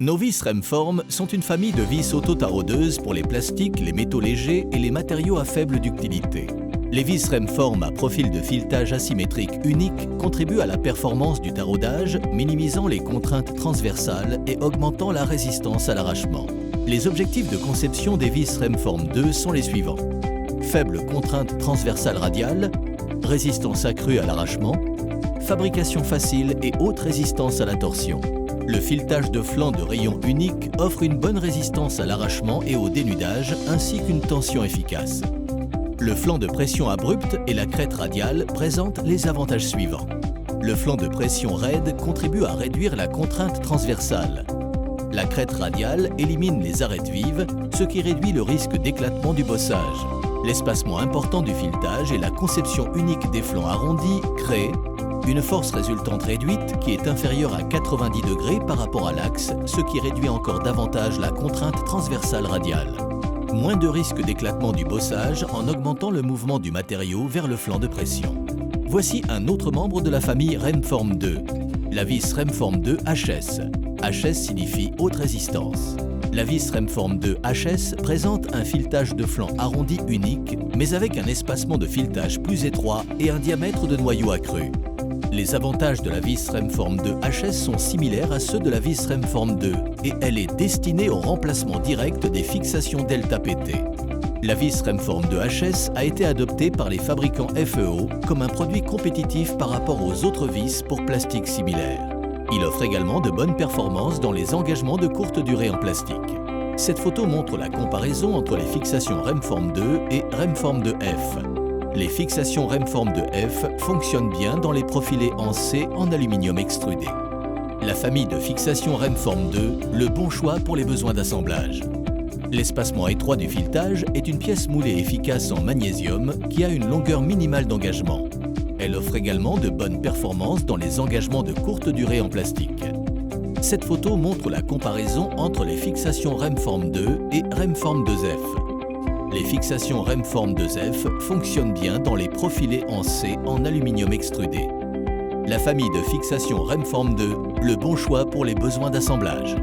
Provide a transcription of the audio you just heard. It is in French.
Nos vis Remform sont une famille de vis auto-taraudeuses pour les plastiques, les métaux légers et les matériaux à faible ductilité. Les vis Remform à profil de filetage asymétrique unique contribuent à la performance du taraudage, minimisant les contraintes transversales et augmentant la résistance à l'arrachement. Les objectifs de conception des vis Remform 2 sont les suivants. Faible contrainte transversale radiale, résistance accrue à l'arrachement, fabrication facile et haute résistance à la torsion. Le filetage de flanc de rayon unique offre une bonne résistance à l'arrachement et au dénudage ainsi qu'une tension efficace. Le flanc de pression abrupte et la crête radiale présentent les avantages suivants. Le flanc de pression raide contribue à réduire la contrainte transversale. La crête radiale élimine les arêtes vives, ce qui réduit le risque d'éclatement du bossage. L'espacement important du filetage et la conception unique des flancs arrondis créent une force résultante réduite qui est inférieure à 90 degrés par rapport à l'axe, ce qui réduit encore davantage la contrainte transversale radiale. Moins de risque d'éclatement du bossage en augmentant le mouvement du matériau vers le flanc de pression. Voici un autre membre de la famille Remform 2, la vis Remform 2 HS. HS signifie haute résistance. La vis Remform 2 HS présente un filetage de flanc arrondi unique, mais avec un espacement de filetage plus étroit et un diamètre de noyau accru. Les avantages de la vis Remform 2 HS sont similaires à ceux de la vis Remform 2 et elle est destinée au remplacement direct des fixations delta PT. La vis Remform 2 HS a été adoptée par les fabricants FEO comme un produit compétitif par rapport aux autres vis pour plastique similaires. Il offre également de bonnes performances dans les engagements de courte durée en plastique. Cette photo montre la comparaison entre les fixations Remform 2 et Remform 2F. Les fixations Remform 2F fonctionnent bien dans les profilés en C en aluminium extrudé. La famille de fixations Remform 2, le bon choix pour les besoins d'assemblage. L'espacement étroit du filetage est une pièce moulée efficace en magnésium qui a une longueur minimale d'engagement. Elle offre également de bonnes performances dans les engagements de courte durée en plastique. Cette photo montre la comparaison entre les fixations Remform 2 et Remform 2F. Les fixations Remform 2F fonctionnent bien dans les profilés en C en aluminium extrudé. La famille de fixations Remform 2, le bon choix pour les besoins d'assemblage.